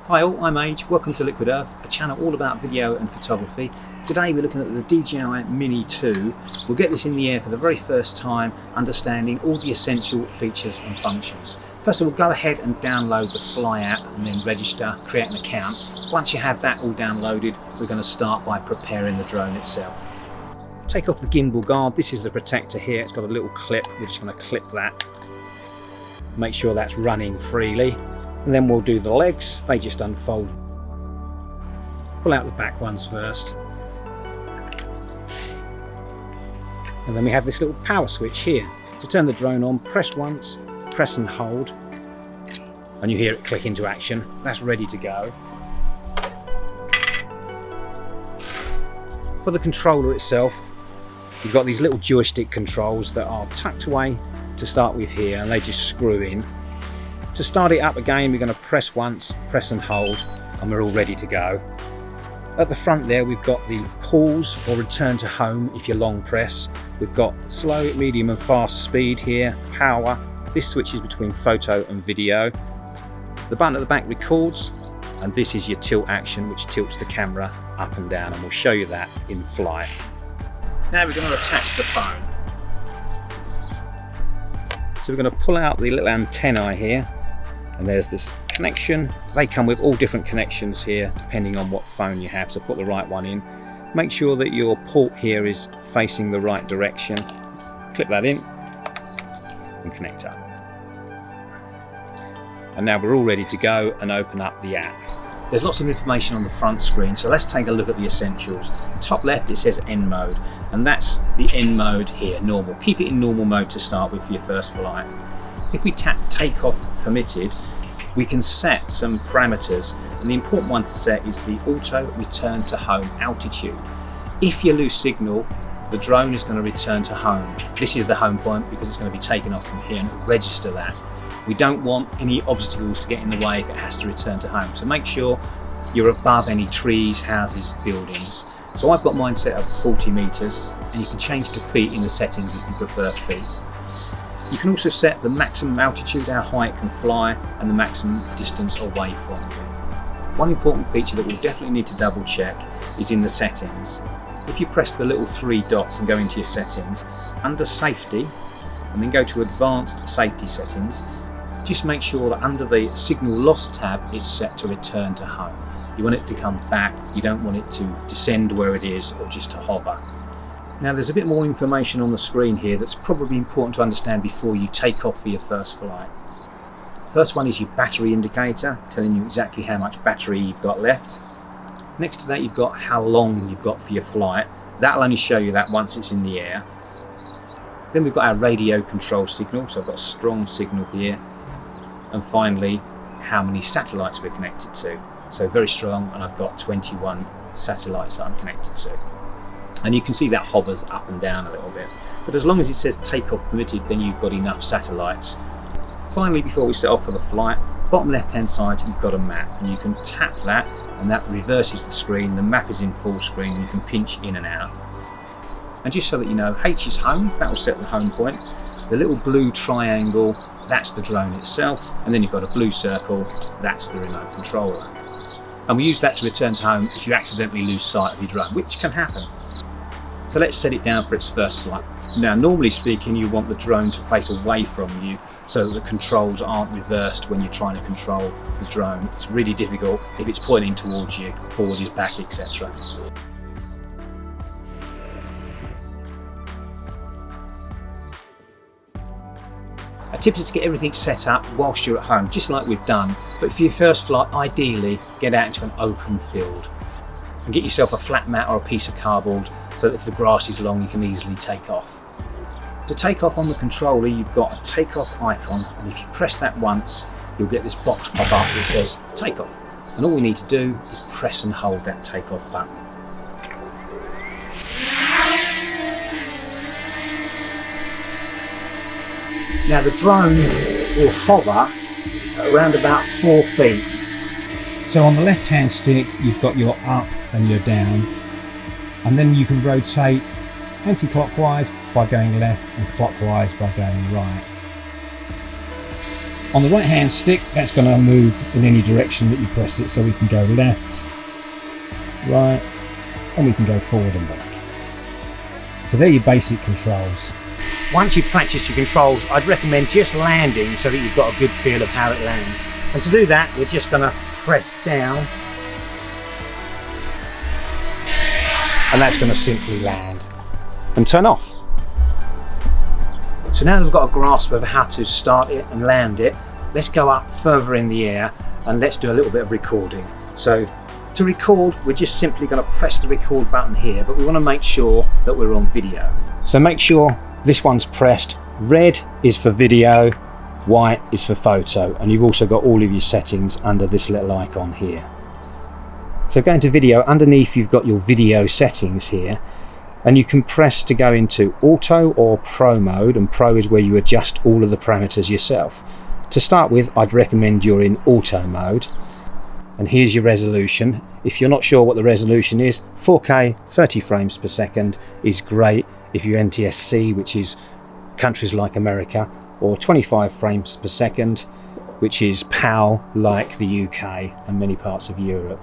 Hi all, I'm Age, welcome to Liquid Earth, a channel all about video and photography. Today we're looking at the DJI Mini 2. We'll get this in the air for the very first time, understanding all the essential features and functions. First of all, go ahead and download the Fly app and then register, create an account. Once you have that all downloaded, we're going to start by preparing the drone itself. Take off the gimbal guard. This is the protector here. It's got a little clip. We're just going to clip that. Make sure that's running freely. And then we'll do the legs. They just unfold. Pull out the back ones first. And then we have this little power switch here. To turn the drone on, press once, press and hold. And you hear it click into action. That's ready to go. For the controller itself, you've got these little joystick controls that are tucked away to start with here, and they just screw in. To start it up again, we're going to press once, press and hold, and we're all ready to go. At the front there, we've got the pause or return to home if you long press. We've got slow, medium and fast speed here, power. This switches between photo and video. The button at the back records, and this is your tilt action, which tilts the camera up and down, and we'll show you that in flight. Now we're going to attach the phone. So we're going to pull out the little antennae here, and there's this connection. They come with all different connections here depending on what phone you have, so put the right one in. Make sure that your port here is facing the right direction. Clip that in and connect up. And now we're all ready to go and open up the app. There's lots of information on the front screen, so let's take a look at the essentials. Top left it says N mode, and that's the N mode here, normal. Keep it in normal mode to start with for your first flight. If we tap Takeoff Permitted, we can set some parameters, and the important one to set is the auto return to home altitude. If you lose signal, the drone is going to return to home. This is the home point because it's going to be taken off from here, and it'll register that. We don't want any obstacles to get in the way if it has to return to home. So make sure you're above any trees, houses, buildings. So I've got mine set at 40 meters, and you can change to feet in the settings if you prefer feet. You can also set the maximum altitude, how high it can fly, and the maximum distance away from you. One important feature that we'll definitely need to double check is in the settings. If you press the little three dots and go into your settings, under safety, and then go to advanced safety settings, just make sure that under the signal loss tab it's set to return to home. You want it to come back, you don't want it to descend where it is or just to hover. Now there's a bit more information on the screen here that's probably important to understand before you take off for your first flight. First one is your battery indicator, telling you exactly how much battery you've got left. Next to that you've got how long you've got for your flight. That'll only show you that once it's in the air. Then we've got our radio control signal, so I've got a strong signal here. And finally, how many satellites we're connected to. So very strong, and I've got 21 satellites that I'm connected to. And you can see that hovers up and down a little bit. But as long as it says Takeoff Permitted, then you've got enough satellites. Finally, before we set off for the flight, bottom left-hand side, you've got a map. And you can tap that, and that reverses the screen. The map is in full screen, and you can pinch in and out. And just so that you know, H is home, that will set the home point. The little blue triangle, that's the drone itself, and then you've got a blue circle, that's the remote controller. And we use that to return to home if you accidentally lose sight of your drone, which can happen. So let's set it down for its first flight. Now, normally speaking, you want the drone to face away from you so that the controls aren't reversed when you're trying to control the drone. It's really difficult if it's pointing towards you, forward is back, etc. A tip is to get everything set up whilst you're at home, just like we've done. But for your first flight, ideally, get out into an open field and get yourself a flat mat or a piece of cardboard so that if the grass is long, you can easily take off. To take off on the controller, you've got a takeoff icon, and if you press that once, you'll get this box pop up that says takeoff. And all we need to do is press and hold that takeoff button. Now the drone will hover at around about 4 feet. So on the left hand stick you've got your up and your down, and then you can rotate anti-clockwise by going left and clockwise by going right. On the right hand stick, that's going to move in any direction that you press it, so we can go left, right, and we can go forward and back. So they're your basic controls. Once you've practiced your controls, I'd recommend just landing so that you've got a good feel of how it lands. And to do that, we're just going to press down, and that's going to simply land and turn off. So now that we've got a grasp of how to start it and land it, let's go up further in the air and let's do a little bit of recording. So to record, we're just simply going to press the record button here, but we want to make sure that we're on video. So make sure this one's pressed. Red is for video, white is for photo, and you've also got all of your settings under this little icon here. So going to video, underneath you've got your video settings here, and you can press to go into auto or pro mode, and pro is where you adjust all of the parameters yourself. To start with, I'd recommend you're in auto mode, and here's your resolution. If you're not sure what the resolution is, 4K 30 frames per second is great if you're NTSC, which is countries like America, or 25 frames per second, which is PAL like the UK and many parts of Europe.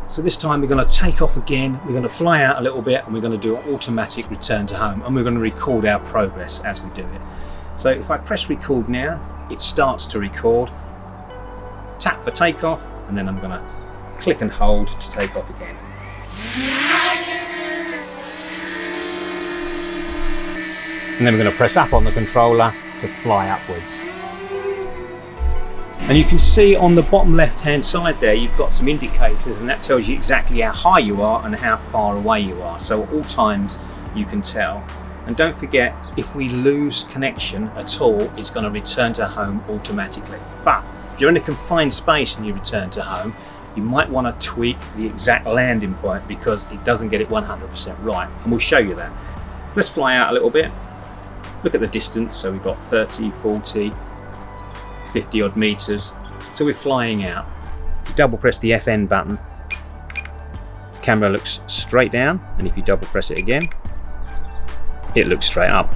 So this time we're going to take off again, we're going to fly out a little bit, and we're going to do an automatic return to home, and we're going to record our progress as we do it. So if I press record now, it starts to record. Tap for takeoff, and then I'm going to click and hold to take off again. And then we're going to press up on the controller to fly upwards. And you can see on the bottom left hand side there, you've got some indicators, and that tells you exactly how high you are and how far away you are. So at all times you can tell. And don't forget, if we lose connection at all, it's going to return to home automatically. But if you're in a confined space and you return to home, you might want to tweak the exact landing point because it doesn't get it 100% right. And we'll show you that. Let's fly out a little bit. Look at the distance. So we've got 30, 40, 50 odd meters. So we're flying out. Double press the FN button. The camera looks straight down, and if you double press it again, it looks straight up.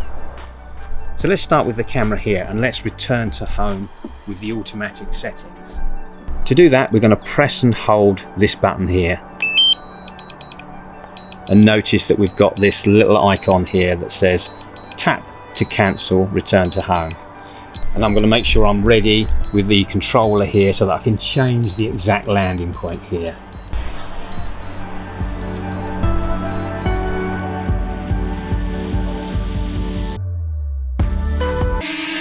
So let's start with the camera here, and let's return to home with the automatic settings. To do that, we're going to press and hold this button here, and notice that we've got this little icon here that says tap to cancel return to home. And I'm going to make sure I'm ready with the controller here so that I can change the exact landing point here.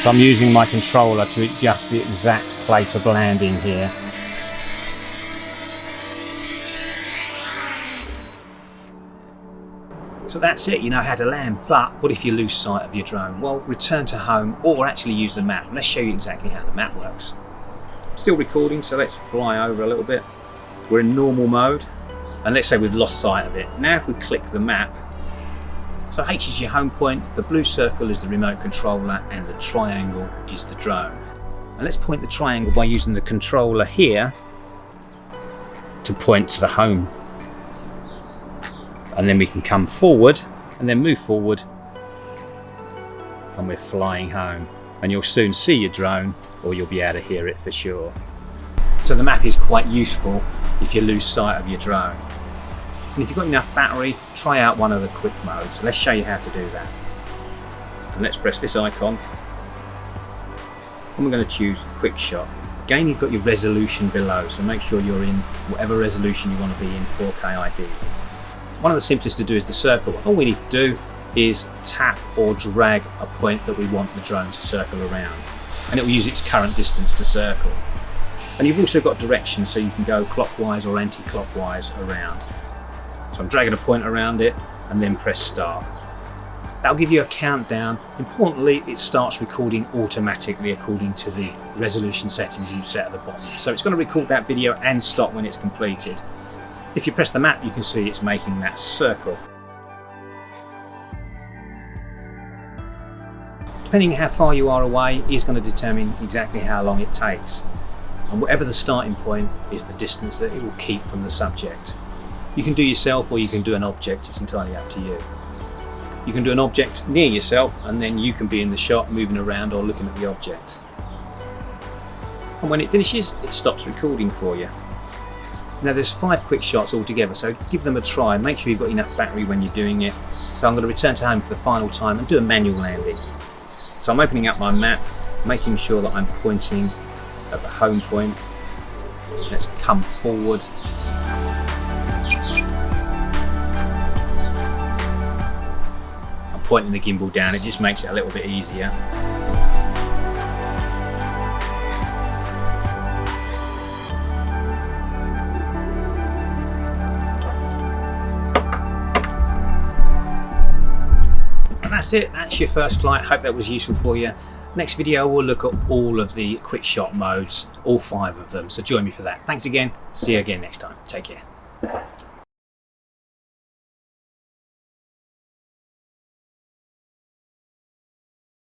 So I'm using my controller to adjust the exact place of landing here. So that's it, you know how to land, but what if you lose sight of your drone? Well, return to home or actually use the map. Let's show you exactly how the map works. Still recording, so let's fly over a little bit. We're in normal mode, and let's say we've lost sight of it. Now if we click the map, so H is your home point, the blue circle is the remote controller, and the triangle is the drone. And let's point the triangle by using the controller here to point to the home. And then we can come forward and then move forward, and we're flying home. And you'll soon see your drone, or you'll be able to hear it for sure. So the map is quite useful if you lose sight of your drone. And if you've got enough battery, try out one of the quick modes. Let's show you how to do that. And let's press this icon, and we're going to choose quick shot. Again, you've got your resolution below, so make sure you're in whatever resolution you want to be in, 4K ideally. One of the simplest to do is the circle. All we need to do is tap or drag a point that we want the drone to circle around, and it will use its current distance to circle. And you've also got directions, so you can go clockwise or anti-clockwise around. So I'm dragging a point around it and then press start. That'll give you a countdown. Importantly, it starts recording automatically according to the resolution settings you've set at the bottom. So it's going to record that video and stop when it's completed. If you press the map, you can see it's making that circle. Depending on how far you are away is going to determine exactly how long it takes. And whatever the starting point is the distance that it will keep from the subject. You can do yourself or you can do an object, it's entirely up to you. You can do an object near yourself and then you can be in the shot moving around or looking at the object. and when it finishes it stops recording for you. Now there's 5 quick shots altogether, so give them a try and make sure you've got enough battery when you're doing it. So I'm going to return to home for the final time and do a manual landing. So I'm opening up my map, making sure that I'm pointing at the home point. Let's come forward. I'm pointing the gimbal down, it just makes it a little bit easier. That's it, that's your first flight. Hope that was useful for you. Next video we'll look at all of the quick shot modes, all 5 of them, so join me for that. Thanks again, see you again next time, take care.